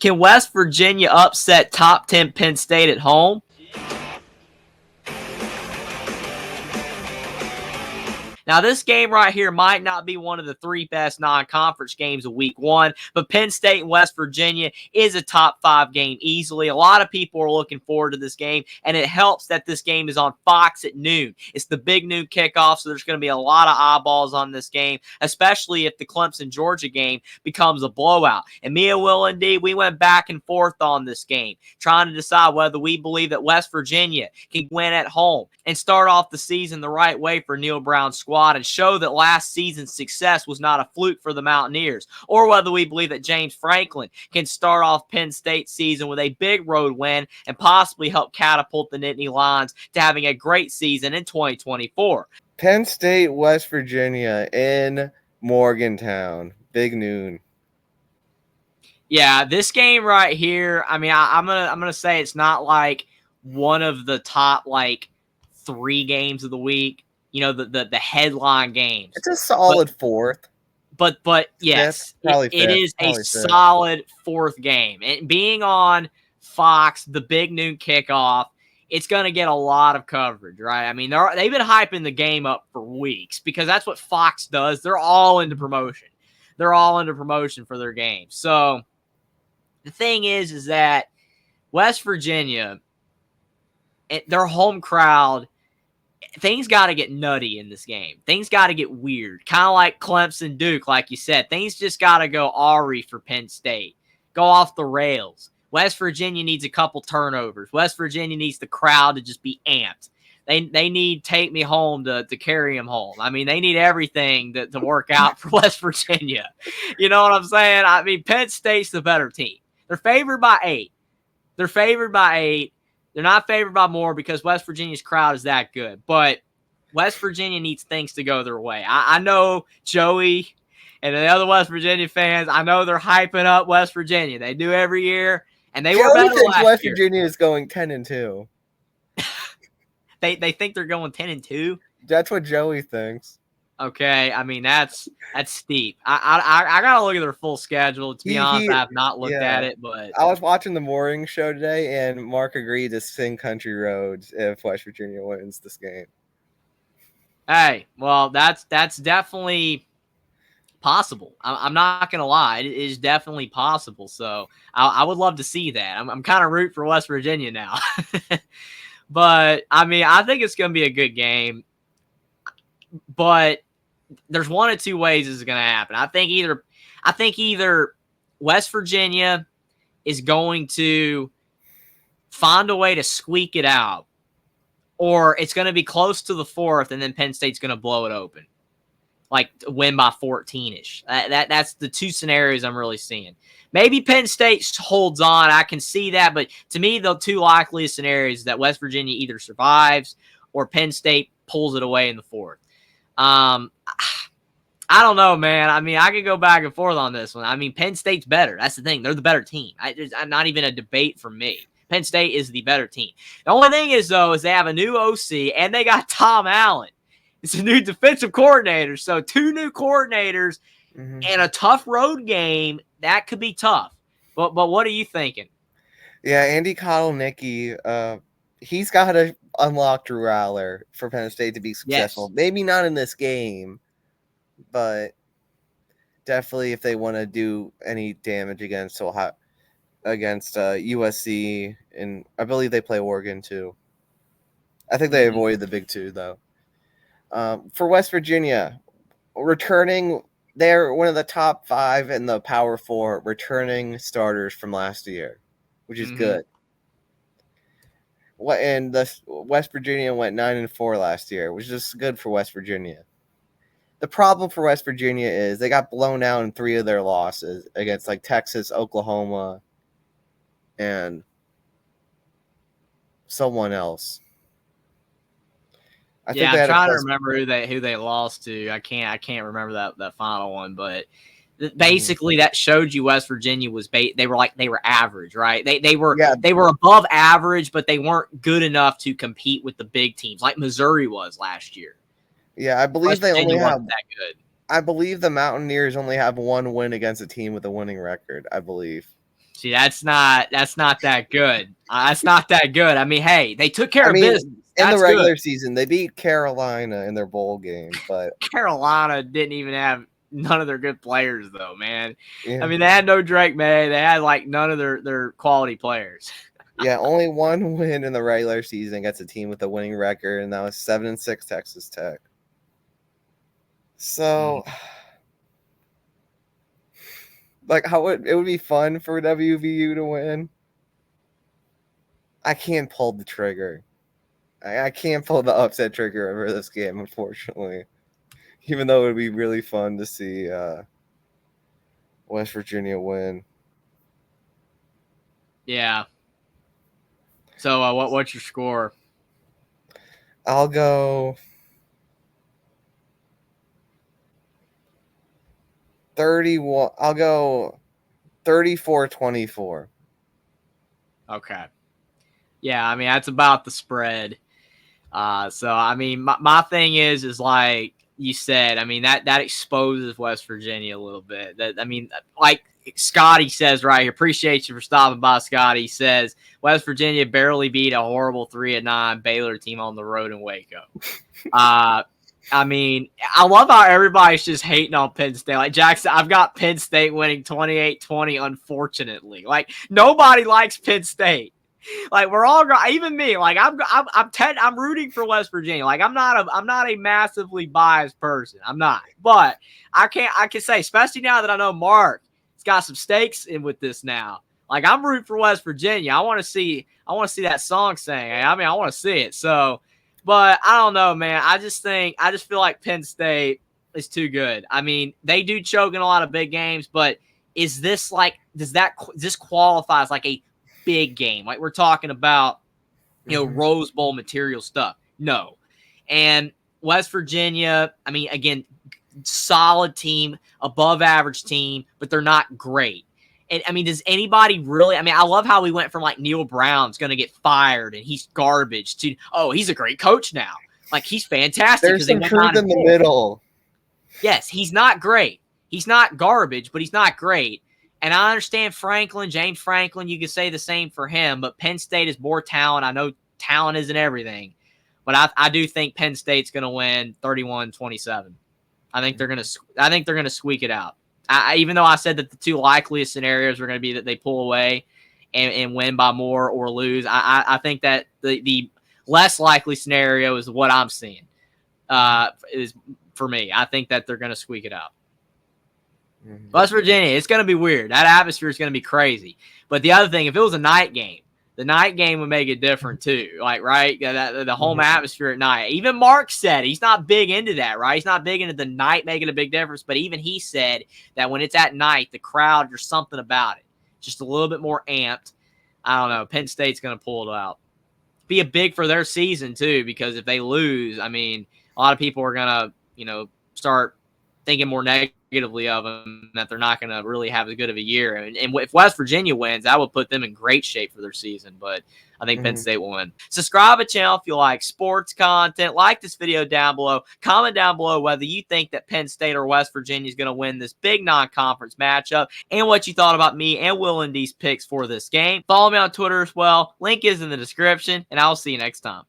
Can West Virginia upset top 10 Penn State at home? Now, this game right here might not be one of the three best non-conference games of week one, but Penn State and West Virginia is a top 5 game easily. A lot of people are looking forward to this game, and it helps that this game is on Fox at noon. It's the big noon kickoff, so there's going to be a lot of eyeballs on this game, especially if the Clemson-Georgia game becomes a blowout. And me and Will and D, we went back and forth on this game, trying to decide whether we believe that West Virginia can win at home and start off the season the right way for Neal Brown's squad and show that last season's success was not a fluke for the Mountaineers, or whether we believe that James Franklin can start off Penn State's season with a big road win and possibly help catapult the Nittany Lions to having a great season in 2024. Penn State, West Virginia in Morgantown. Big noon. Yeah, this game right here, I mean, I'm gonna say it's not like one of the top 3 games of the week. You know, the headline games. It's a solid fourth. But yes, it is a solid 4th game. And being on Fox, the big noon kickoff, it's going to get a lot of coverage, right? I mean, they've been hyping the game up for weeks because that's what Fox does. They're all into promotion. They're all into promotion for their games. So the thing is that West Virginia, their home crowd, things got to get nutty in this game. Things got to get weird. Kind of like Clemson Duke, like you said. Things just got to go awry for Penn State. Go off the rails. West Virginia needs a couple turnovers. West Virginia needs the crowd to just be amped. They need Take Me Home to carry them home. I mean, they need everything to work out for West Virginia. You know what I'm saying? I mean, Penn State's the better team. They're favored by 8. They're not favored by more because West Virginia's crowd is that good. But West Virginia needs things to go their way. I know Joey and the other West Virginia fans, I know they're hyping up West Virginia. They do every year, and they were better last West year. Virginia is going 10-2. They think they're going 10-2? That's what Joey thinks. Okay, I mean that's steep. I gotta look at their full schedule. To be honest, I have not looked at it, but I was watching the morning show today, and Mark agreed to sing "Country Roads" if West Virginia wins this game. Hey, well, that's definitely possible. I'm not gonna lie, it is definitely possible. So I would love to see that. I'm kind of root for West Virginia now, but I mean I think it's gonna be a good game, but there's one of 2 ways this is going to happen. I think either West Virginia is going to find a way to squeak it out, or it's going to be close to the 4th, and then Penn State's going to blow it open, like win by 14-ish. That's the 2 scenarios I'm really seeing. Maybe Penn State holds on. I can see that, but to me, the 2 likeliest scenarios is that West Virginia either survives or Penn State pulls it away in the 4th. I don't know, man. I mean, I could go back and forth on this one. I mean, Penn State's better. That's the thing. They're the better team. It's not even a debate for me. Penn State is the better team. The only thing is, though, is they have a new OC, and they got Tom Allen. It's a new defensive coordinator. So 2 new coordinators and a tough road game, that could be tough. But what are you thinking? Yeah, Andy Kotelnicki, he's got to unlock Drew Allar for Penn State to be successful. Yes. Maybe not in this game, but definitely if they want to do any damage against USC, and I believe they play Oregon too. I think they avoided the big 2 though. For West Virginia, returning, they're one of the top 5 in the Power 4 returning starters from last year, which is good. And the West Virginia went 9-4 last year, which is good for West Virginia. The problem for West Virginia is they got blown out in 3 of their losses against Texas, Oklahoma, and someone else. I'm trying to remember who they lost to. I can't remember that final one, but basically that showed you West Virginia was they were average, right? They were above average, but they weren't good enough to compete with the big teams like Missouri was last year. Yeah, I believe West they Virginia only have wasn't that good. I believe the Mountaineers only have 1 win against a team with a winning record, I believe. See, that's not that good. That's not that good. I mean, hey, they took care of business. In That's the regular good. season, they beat Carolina in their bowl game, but Carolina didn't even have none of their good players, though, man. yeah. I mean, they had no Drake May. They had, like, none of their quality players. Yeah, only one win in the regular season against a team with a winning record, and that was 7-6 Texas Tech. So, like, it would be fun for WVU to win. I can't pull the trigger. I can't pull the upset trigger over this game, unfortunately. Even though it would be really fun to see West Virginia win. Yeah. So, what's your score? I'll go 31. I'll go 34-24. Okay. Yeah, I mean, that's about the spread. So, I mean, my thing is like you said, I mean, that exposes West Virginia a little bit. I mean, like Scotty says right here, appreciate you for stopping by, Scotty. He says, West Virginia barely beat a horrible 3-9 Baylor team on the road in Waco. I mean, I love how everybody's just hating on Penn State. Like Jackson, I've got Penn State winning 28-20, unfortunately. Like, nobody likes Penn State. Like, we're all, even me. Like, I'm rooting for West Virginia. Like, I'm not a massively biased person. I'm not. But I can say, especially now that I know Mark has got some stakes in with this now. Like, I'm rooting for West Virginia. I want to see that song sang. I mean, I want to see it. So, but I don't know, man. I just feel like Penn State is too good. I mean, they do choke in a lot of big games, but is this like, does this qualify as like a big game? Like, we're talking about, Rose Bowl material stuff. No. And West Virginia, I mean, again, solid team, above average team, but they're not great. And I mean, does anybody really? I mean, I love how we went from like Neal Brown's going to get fired and he's garbage to, oh, he's a great coach now. Like, he's fantastic. There's some truth in the middle. Yes, he's not great. He's not garbage, but he's not great. And I understand James Franklin, you could say the same for him, but Penn State is more talent. I know talent isn't everything, but I do think Penn State's going to win 31-27. I think they're going to squeak it out. Even though I said that the two likeliest scenarios were going to be that they pull away and win by more or lose, I think that the less likely scenario is what I'm seeing. Is for me. I think that they're going to squeak it out. West Virginia, it's going to be weird. That atmosphere is going to be crazy. But the other thing, if it was a night game, the night game would make it different too. Like, right, the home atmosphere at night. Even Mark said he's not big into that, right? He's not big into the night making a big difference. But even he said that when it's at night, the crowd, there's something about it. Just a little bit more amped. I don't know. Penn State's going to pull it out. Be a big for their season too, because if they lose, I mean, a lot of people are going to, start thinking more negatively of them, that they're not going to really have as good of a year. And if West Virginia wins, that would put them in great shape for their season. But I think Penn State will win. Subscribe to the channel if you like sports content. Like this video down below. Comment down below whether you think that Penn State or West Virginia is going to win this big non-conference matchup, and what you thought about me and Will and D's picks for this game. Follow me on Twitter as well. Link is in the description, and I'll see you next time.